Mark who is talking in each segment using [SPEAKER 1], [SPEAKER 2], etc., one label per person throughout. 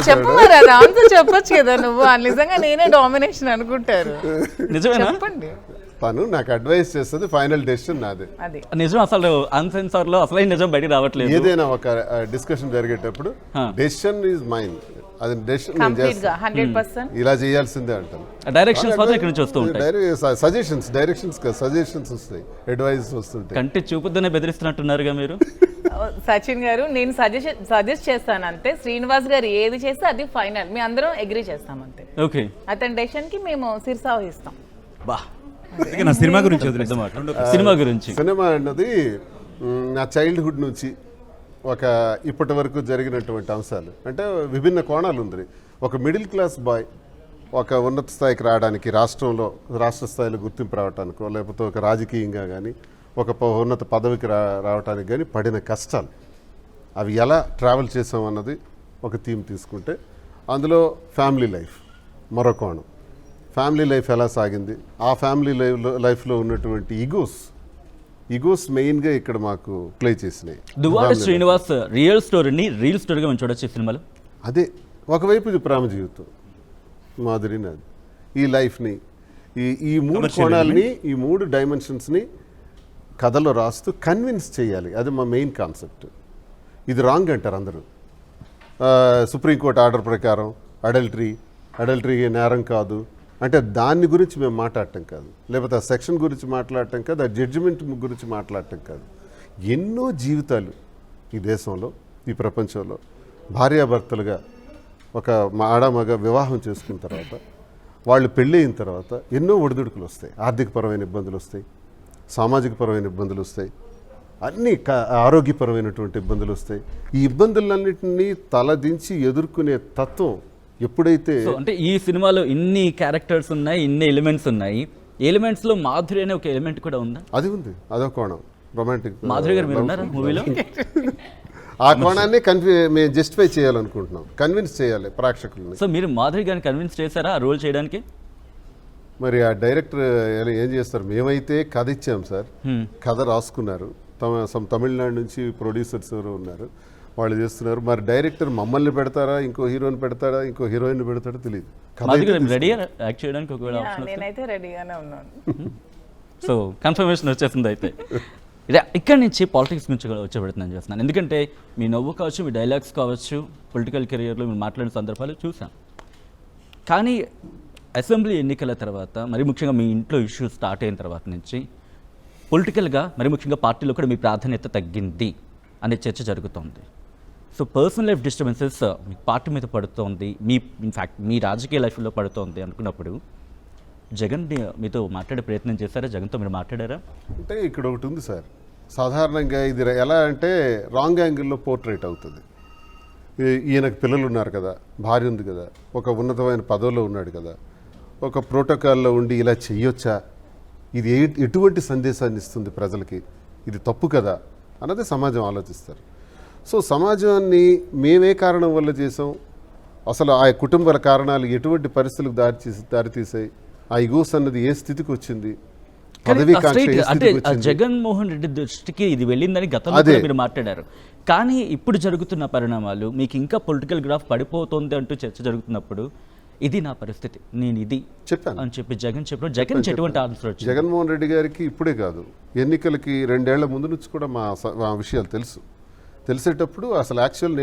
[SPEAKER 1] చెప్పు మరి అది ఆన్సర్ చెప్పొచ్చు కదా నువ్వు. నిజంగా నేనే డామినేషన్ అనుకుంటారు.
[SPEAKER 2] నిజమేనా?
[SPEAKER 1] చెప్పండి.
[SPEAKER 3] తను నాకు అడ్వైస్ చేస్తుంది, ఫైనల్ డెసిషన్ నాది.
[SPEAKER 1] అది
[SPEAKER 2] నిజం. అసలు అన్సెన్సార్ లో అసలు నిజం బయటికి రావట్లేదు.
[SPEAKER 3] ఏదైనా ఒక డిస్కషన్ జరిగేటప్పుడు డెసిషన్ ఈజ్ మైండ్, అది డెసిషన్ నేను
[SPEAKER 1] కంప్లీట్ గా
[SPEAKER 3] చేస్తాను,
[SPEAKER 1] 100%.
[SPEAKER 3] ఇలా చేయాల్సిందే అంటాను.
[SPEAKER 2] డైరెక్షన్స్ మాత్రం ఇక్కడ నుంచి వస్తూ ఉంటాయి.
[SPEAKER 3] సజెషన్స్ వస్తాయి, అడ్వైస్ వస్తుంటాయి.
[SPEAKER 2] కంటి చూపుద్దనే బెదిరిస్తున్నట్టున్నారుగా మీరు.
[SPEAKER 1] సచిన్ గారు, నేను సజెస్ట్ చేస్తాను అంతే. శ్రీనివాస్ గారు ఏది చేస్తే అది ఫైనల్, మీ అందరం అగ్రీ చేస్తాం అంతే.
[SPEAKER 2] ఓకే,
[SPEAKER 1] అతని డెసిషన్ కి మేము శిరసావహిస్తాం.
[SPEAKER 2] బా
[SPEAKER 4] నా సినిమా గురించి
[SPEAKER 2] సినిమా గురించి.
[SPEAKER 3] సినిమా అన్నది నా చైల్డ్హుడ్ నుంచి ఒక ఇప్పటి వరకు జరిగినటువంటి అంశాలు, అంటే విభిన్న కోణాలు ఉంది. ఒక మిడిల్ క్లాస్ బాయ్ ఒక ఉన్నత స్థాయికి రావడానికి, రాష్ట్ర స్థాయిలో గుర్తింపు రావడానికో, లేకపోతే ఒక రాజకీయంగా కానీ ఒక ఉన్నత పదవికి రావడానికి కానీ పడిన కష్టాలు, అవి ఎలా ట్రావెల్ చేసామన్నది ఒక థీమ్ తీసుకుంటే, అందులో ఫ్యామిలీ లైఫ్ మరో కోణం, ఫ్యామిలీ లైఫ్ ఎలా సాగింది, ఆ ఫ్యామిలీ లైఫ్లో ఉన్నటువంటి ఈగోస్ మెయిన్గా ఇక్కడ మాకు ప్లే చేసినాయి.
[SPEAKER 2] దువ్వాడ శ్రీనివాస్ రియల్ స్టోరీని రీల్ స్టోరీగా మేము చూడొచ్చు ఈ సినిమాలో.
[SPEAKER 3] అదే ఒకవైపు ఇది ప్రేమ జీవితం, మాధురి నాది, ఈ లైఫ్ని, ఈ మూడు కోణాలని, ఈ మూడు డైమెన్షన్స్ని కథలో రాస్తూ కన్విన్స్ చేయాలి. అది మా మెయిన్ కాన్సెప్ట్. ఇది రాంగ్ అంటారు అందరూ. సుప్రీంకోర్టు ఆర్డర్ ప్రకారం అడల్టరీ నేరం కాదు అంటే దాని గురించి మేము మాట్లాడటం కాదు, లేకపోతే ఆ సెక్షన్ గురించి మాట్లాడటం కాదు, ఆ జడ్జిమెంట్ గురించి మాట్లాడటం కాదు. ఎన్నో జీవితాలు ఈ దేశంలో, ఈ ప్రపంచంలో భార్యాభర్తలుగా ఒక ఆడమగ వివాహం చేసుకున్న తర్వాత, వాళ్ళు పెళ్ళి అయిన తర్వాత ఎన్నో ఒడిదుడుకులు వస్తాయి. ఆర్థికపరమైన ఇబ్బందులు వస్తాయి, సామాజికపరమైన ఇబ్బందులు వస్తాయి, అన్నీ ఆరోగ్యపరమైనటువంటి ఇబ్బందులు వస్తాయి. ఈ ఇబ్బందులన్నింటినీ తలదించి ఎదుర్కొనే తత్వం ఎప్పుడైతే,
[SPEAKER 2] అంటే ఈ సినిమాలో ఇన్ని క్యారెక్టర్స్ ఉన్నాయి, ఇన్ని ఎలిమెంట్స్ ఉన్నాయి, ఎలిమెంట్స్ లో మాధురి అనే ఒక ఎలిమెంట్ కూడా ఉందా?
[SPEAKER 3] అది ఉంది, అదో కోణం, రొమాంటిక్.
[SPEAKER 2] మాధురి గారు మీరు ఉన్నారా మూవీలో?
[SPEAKER 3] ఆ కోణాన్ని మేము జస్టిఫై చేయాలనుకుంటున్నాం, కన్విన్స్ చేయాలి ప్రేక్షకులని.
[SPEAKER 2] సో మీరు మాధురి గారిని కన్విన్స్ చేశారా ఆ రోల్ చేయడానికి?
[SPEAKER 3] మరి ఆ డైరెక్టర్ ఏం చేస్తారు, మేమైతే కథ ఇచ్చాం సార్, కథ రాసుకున్నారు, తమిళనాడు నుంచి ప్రొడ్యూసర్స్ ఎవరు ఉన్నారు, వాళ్ళు చేస్తున్నారు. మరి డైరెక్టర్ మమ్మల్ని పెడతారా, ఇంకో హీరోని పెడతారా, ఇంకో హీరోయిన్ పెడతాడో తెలియదు.
[SPEAKER 1] నేనైతే రెడీగానే ఉన్నాను.
[SPEAKER 2] సో కన్ఫర్మేషన్ వచ్చేసింది అయితే. ఇక్కడ నుంచి పాలిటిక్స్ గురించి వచ్చేపెడుతున్నాను చేస్తున్నాను, ఎందుకంటే మీ నవ్వు కావచ్చు, మీ డైలాగ్స్ కావచ్చు, పొలిటికల్ కెరియర్లో మీరు మాట్లాడిన సందర్భాలు చూసాం. కానీ అసెంబ్లీ ఎన్నికల తర్వాత, మరి ముఖ్యంగా మీ ఇంట్లో ఇష్యూ స్టార్ట్ అయిన తర్వాత నుంచి పొలిటికల్గా, మరి ముఖ్యంగా పార్టీలో కూడా మీ ప్రాధాన్యత తగ్గింది అనే చర్చ జరుగుతోంది. సో పర్సనల్ లైఫ్ డిస్టర్బెన్సెస్ మీ పార్టీ మీద పడుతోంది, ఇన్ఫ్యాక్ట్ మీ రాజకీయ లైఫ్లో పడుతోంది అనుకున్నప్పుడు జగన్ మీతో మాట్లాడే ప్రయత్నం చేశారా? జగన్తో మీరు మాట్లాడారా?
[SPEAKER 3] అంటే ఇక్కడ ఒకటి ఉంది సార్, సాధారణంగా ఇది ఎలా అంటే రాంగ్ యాంగిల్లో పోర్ట్రేట్ అవుతుంది. ఈయనకు పిల్లలు ఉన్నారు కదా, భార్య ఉంది కదా, ఒక ఉన్నతమైన పదవిలో ఉన్నాడు కదా, ఒక ప్రోటోకాల్లో ఉండి ఇలా చెయ్యొచ్చా, ఇది ఎటువంటి సందేశాన్ని ఇస్తుంది ప్రజలకి, ఇది తప్పు కదా అన్నది సమాజం ఆలోచిస్తారు. సో సమాజాన్ని మేమే కారణం వల్ల చేసాం, అసలు ఆ కుటుంబాల కారణాలు ఎటువంటి పరిస్థితులకు దారితీసాయి, ఆ ఈగోస్ అన్నది ఏ స్థితికి వచ్చింది,
[SPEAKER 2] అంటే జగన్మోహన్ రెడ్డి దృష్టికి ఇది వెళ్ళిందని గతంలో మీరు మాట్లాడారు. కానీ ఇప్పుడు జరుగుతున్న పరిణామాలు మీకు ఇంకా పొలిటికల్ గ్రాఫ్ పడిపోతుంది అంటూ చర్చ జరుగుతున్నప్పుడు, ఇది నా పరిస్థితి, నేను ఇది చెప్పాను అని చెప్పి జగన్ చెప్పారు. జగన్ ఎటువంటి ఆన్సర్ వచ్చింది?
[SPEAKER 3] జగన్మోహన్ రెడ్డి గారికి ఇప్పుడే కాదు, ఎన్నికలకి 2 ఏళ్ల ముందు నుంచి కూడా మా విషయాలు తెలిసేటప్పుడు అసలు యాక్చువల్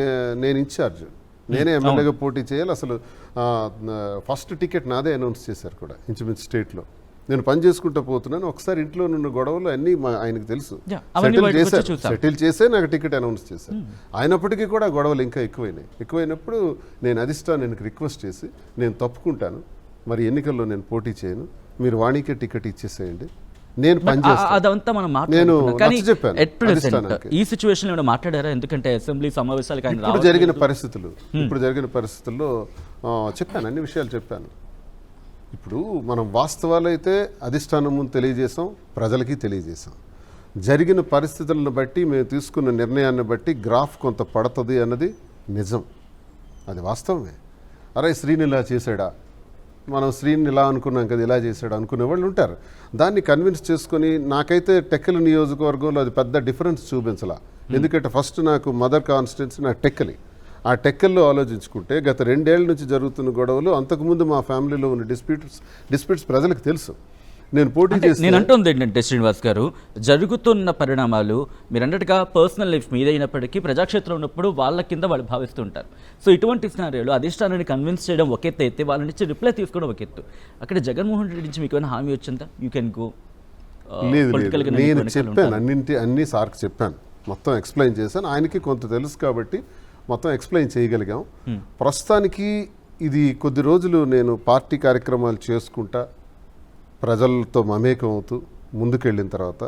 [SPEAKER 3] నేను ఇన్ఛార్జ్, నేనే ఎమ్మెల్యేగా పోటీ చేయాలి. అసలు ఫస్ట్ టికెట్ నాదే అనౌన్స్ చేశారు కూడా ఇంచుమించు స్టేట్లో. నేను పని చేసుకుంటూ పోతున్నాను, ఒకసారి ఇంట్లో ఉన్న గొడవలు అన్నీ ఆయనకు తెలుసు, సెటిల్ చేసే నాకు టికెట్ అనౌన్స్ చేశారు. అయినప్పటికీ కూడా గొడవలు ఇంకా ఎక్కువైనప్పుడు నేను అధిష్టానానికి రిక్వెస్ట్ చేసి, నేను తప్పుకుంటాను, మరి ఎన్నికల్లో నేను పోటీ చేయను, మీరు వాణికే టికెట్ ఇచ్చేసేయండి, నేను
[SPEAKER 2] అదంతా మనం చెప్పాను. ఈ సిచ్యువేషన్ లో మాట్లాడారా? ఎందుకంటే అసెంబ్లీ సమావేశాలకు
[SPEAKER 3] ఇప్పుడు జరిగిన పరిస్థితుల్లో చెప్పాను, అన్ని విషయాలు చెప్పాను. ఇప్పుడు మనం వాస్తవాలు అయితే అధిష్టానం ముందు తెలియజేసాం, ప్రజలకి తెలియజేసాం. జరిగిన పరిస్థితులను బట్టి, మేము తీసుకున్న నిర్ణయాన్ని బట్టి గ్రాఫ్ కొంత పడుతుంది అన్నది నిజం, అది వాస్తవమే. అరే శ్రీని ఇలా చేశాడా, మనం శ్రీని ఇలా అనుకున్నాం కదా, ఇలా చేశాడు అనుకునే వాళ్ళు ఉంటారు. దాన్ని కన్విన్స్ చేసుకొని, నాకైతే టెక్కలి నియోజకవర్గంలో అది పెద్ద డిఫరెన్స్ చూపించాల. ఎందుకంటే ఫస్ట్ నాకు మదర్ కాన్స్టిట్యున్సీ నాకు టెక్కలి, ఆ టెక్కల్లో ఆలోచించుకుంటే గత 2 ఏళ్ల నుంచి జరుగుతున్న గొడవలు, అంతకుముందు మా ఫ్యామిలీలో ఉన్న డిస్ప్యూట్స్ ప్రజలకు తెలుసు. నేను పోటీ
[SPEAKER 2] అంటే
[SPEAKER 3] చేస్తే
[SPEAKER 2] నేను అంటుంది ఏంటంటే శ్రీనివాస్ గారు, జరుగుతున్న పరిణామాలు మీరు అన్నట్టుగా పర్సనల్ లైఫ్ మీదైనప్పటికీ ప్రజాక్షేత్రం ఉన్నప్పుడు వాళ్ళ కింద వాళ్ళు భావిస్తుంటారు. సో ఇటువంటి సినారియోలో అధిష్టానాన్ని కన్విన్స్ చేయడం ఒక ఎత్తు అయితే, వాళ్ళ నుంచి రిప్లై తీసుకోవడం ఒక ఎత్తు. అక్కడ జగన్మోహన్ రెడ్డి నుంచి మీకు ఏమైనా హామీ వచ్చిందా? యూ కెన్ గో
[SPEAKER 3] లేదు నేను చెప్పాను, అన్ని సార్కి చెప్పాను, మొత్తం ఎక్స్ప్లెయిన్ చేశాను. ఆయనకి కొంత తెలుసు కాబట్టి మొత్తం ఎక్స్ప్లెయిన్ చేయగలిగాం. ప్రస్తుతానికి ఇది కొద్ది రోజులు నేను పార్టీ కార్యక్రమాలు చేసుకుంటా ప్రజలతో మమేకం అవుతూ ముందుకెళ్ళిన తర్వాత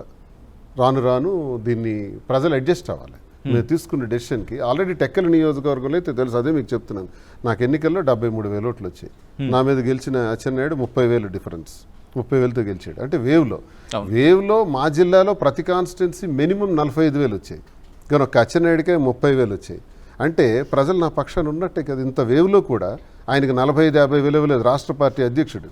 [SPEAKER 3] రాను రాను దీన్ని ప్రజలు అడ్జస్ట్ అవ్వాలి. మేము తీసుకున్న డెసిషన్కి ఆల్రెడీ టెక్కల నియోజకవర్గంలో అయితే తెలుసు, అదే మీకు చెప్తున్నాను. నాకు ఎన్నికల్లో 73,000 ఓట్లు వచ్చాయి. నా మీద గెలిచిన అచ్చెన్నాయుడు 30,000 డిఫరెన్స్, 30,000తో గెలిచాడు. అంటే వేవ్లో మా జిల్లాలో ప్రతి కాన్స్టిట్యున్సీ మినిమం 45,000 వచ్చాయి, కానీ ఒక అచ్చెన్నాయుడికే 30,000 వచ్చాయి. అంటే ప్రజలు నా పక్షాన ఉన్నట్టే కదా. ఇంత వేవ్లో కూడా ఆయనకి 45-50,000 ఇవ్వలేదు. రాష్ట్ర పార్టీ అధ్యక్షుడు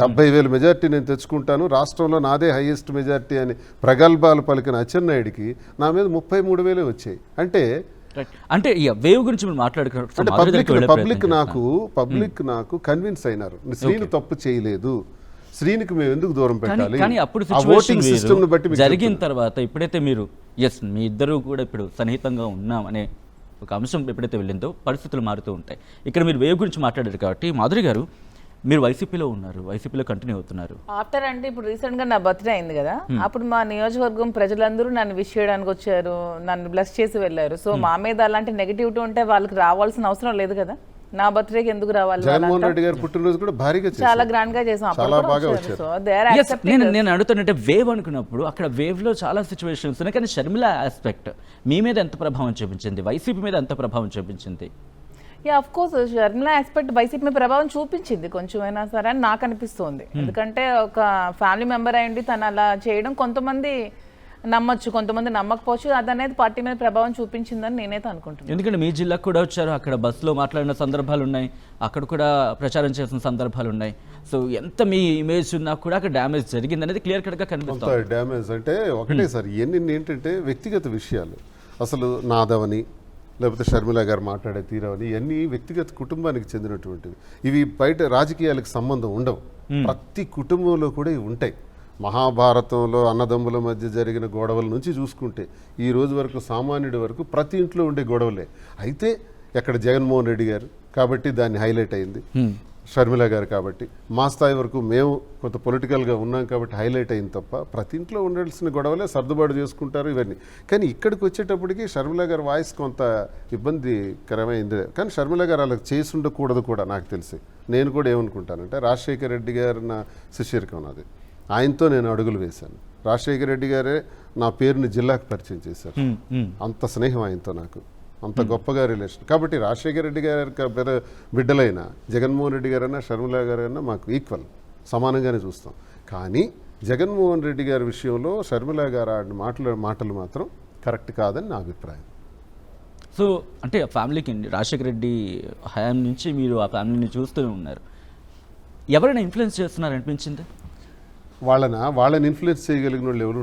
[SPEAKER 3] 70,000 మెజార్టీ నేను తెచ్చుకుంటాను, రాష్ట్రంలో నాదే హైయెస్ట్ మెజార్టీ అని ప్రగల్భాలు పలికిన అచ్చెన్నాయుడికి నా మీద 33,000 వచ్చాయి.
[SPEAKER 2] అంటే ఈ వేవ్ గురించి మీరు మాట్లాడుకున్నప్పుడు
[SPEAKER 3] పబ్లిక్ నాకు కన్విన్స్ అయినారు, శ్రీను తప్పు చేయలేదు, శ్రీనికి మేము ఎందుకు దూరం పెట్టాలి.
[SPEAKER 2] కానీ అప్పుడు
[SPEAKER 3] ఆ ఓటింగ్ సిస్టమ్ బట్టి
[SPEAKER 2] జరిగిన తర్వాత ఇప్పుడైతే మీరు మీ ఇద్దరు కూడా ఇప్పుడు సన్నిహితంగా ఉన్నాం అనే ఒక అంశం ఎప్పుడైతే వెళ్ళిందో పరిస్థితులు మారుతూ ఉంటాయి. ఇక్కడ మీరు వేవ్ గురించి మాట్లాడారు కాబట్టి మాధురి గారు, మీరు వైసీపీలో ఉన్నారు, వైసీపీలో కంటిన్యూ అవుతున్నారు.
[SPEAKER 1] ఆఫ్టర్ అంటే ఇప్పుడు రీసెంట్ గా నా బర్త్డే అయింది కదా, అప్పుడు మా నియోజకవర్గం ప్రజలందరూ నన్ను విష్ చేయడానికి వచ్చారు, నన్ను బ్లెస్ చేసి వెళ్ళారు. సో మా మీద అలాంటి నెగిటివిటీ ఉంటే వాళ్ళకి రావాల్సిన అవసరం లేదు కదా. నా బర్త్డేకి ఎందుకు రావాలి?
[SPEAKER 3] జగన్మోహన్ రెడ్డి గారి పుట్టినరోజు కూడా భారీగా
[SPEAKER 1] చాలా గ్రాండ్ గా చేసాం.
[SPEAKER 2] నేను అడుగుతున్నట్టే వేవ్ అనుకున్నప్పుడు అక్కడ వేవ్ లో చాలా సిచ్యువేషన్స్ ఉన్నాయి, కానీ షర్మిల ఆస్పెక్ట్ మీ మీద ఎంత ప్రభావం చూపించింది, వైసీపీ మీద ఎంత ప్రభావం చూపించింది?
[SPEAKER 1] Yeah of course Sharmila aspect YCP మీద ప్రభావం చూపించింది కొంచెమైనా సరే అని నాకు అనిపిస్తుంది. ఎందుకంటే ఒక ఫ్యామిలీ మెంబర్ అయ్యండి తను అలా చేయడం కొంతమంది నమ్మొచ్చు, కొంతమంది నమ్మకపోవచ్చు. అదనేది పార్టీ మీద ప్రభావం చూపించిందని నేనైతే అనుకుంటున్నాను.
[SPEAKER 2] ఎందుకంటే మీ జిల్లాకు కూడా వచ్చారు, అక్కడ బస్సులో మాట్లాడిన సందర్భాలు ఉన్నాయి, అక్కడ కూడా ప్రచారం చేసిన సందర్భాలు ఉన్నాయి. సో ఎంత మీ ఇమేజ్ ఉన్నా కూడా అక్కడ డ్యామేజ్ జరిగింది అనేది క్లియర్ కట్గా కనిపిస్తుంది.
[SPEAKER 3] డ్యామేజ్ అంటే ఒకటే సార్, ఇవన్నీ ఏంటంటే వ్యక్తిగత విషయాలు. అసలు నాదవని లేకపోతే షర్మిల గారు మాట్లాడే తీరవని ఇవన్నీ వ్యక్తిగత కుటుంబానికి చెందినటువంటివి. ఇవి బయట రాజకీయాలకు సంబంధం ఉండవు. ప్రతి కుటుంబంలో కూడా ఇవి ఉంటాయి. మహాభారతంలో అన్నదమ్ముల మధ్య జరిగిన గొడవల నుంచి చూసుకుంటే ఈ రోజు వరకు సామాన్యుడి వరకు ప్రతి ఇంట్లో ఉండే గొడవలే. అయితే ఎక్కడ జగన్మోహన్ రెడ్డి గారు కాబట్టి దాన్ని హైలైట్ అయింది, షర్మిల గారు కాబట్టి మా స్థాయి వరకు మేము కొంత పొలిటికల్గా ఉన్నాం కాబట్టి హైలైట్ అయింది తప్ప ప్రతి ఇంట్లో ఉండాల్సిన గొడవలే సర్దుబాటు చేసుకుంటారు ఇవన్నీ. కానీ ఇక్కడికి వచ్చేటప్పటికి షర్మిల గారి వాయిస్ కొంత ఇబ్బందికరమైంది. కానీ షర్మిల గారు అలా చేసి ఉండకూడదు కూడా నాకు తెలిసి. నేను కూడా ఏమనుకుంటానంటే రాజశేఖర రెడ్డి గారు నా శిష్యరికం నాది, ఆయనతో నేను అడుగులు వేశాను. రాజశేఖర రెడ్డి గారే నా పేరుని జిల్లాకు పరిచయం చేశారు. అంత స్నేహం ఆయనతో నాకు, అంత గొప్పగా రిలేషన్. కాబట్టి రాజశేఖర రెడ్డి గారి బిడ్డలైన జగన్మోహన్ రెడ్డి గారైనా షర్మిల గారైనా మాకు ఈక్వల్, సమానంగానే చూస్తాం. కానీ జగన్మోహన్ రెడ్డి గారి విషయంలో షర్మిల గారు ఆడిన మాటలు మాత్రం కరెక్ట్ కాదని నా అభిప్రాయం.
[SPEAKER 2] సో అంటే ఫ్యామిలీకి రాజశేఖర రెడ్డి హయాం నుంచి మీరు ఆ ఫ్యామిలీని చూస్తూనే ఉన్నారు, ఎవరైనా ఇన్ఫ్లుయెన్స్ చేస్తున్నారు అనిపించింది?
[SPEAKER 3] వాళ్ళని ఇన్ఫ్లుయెన్స్ చేయగలిగిన వాళ్ళు ఎవరు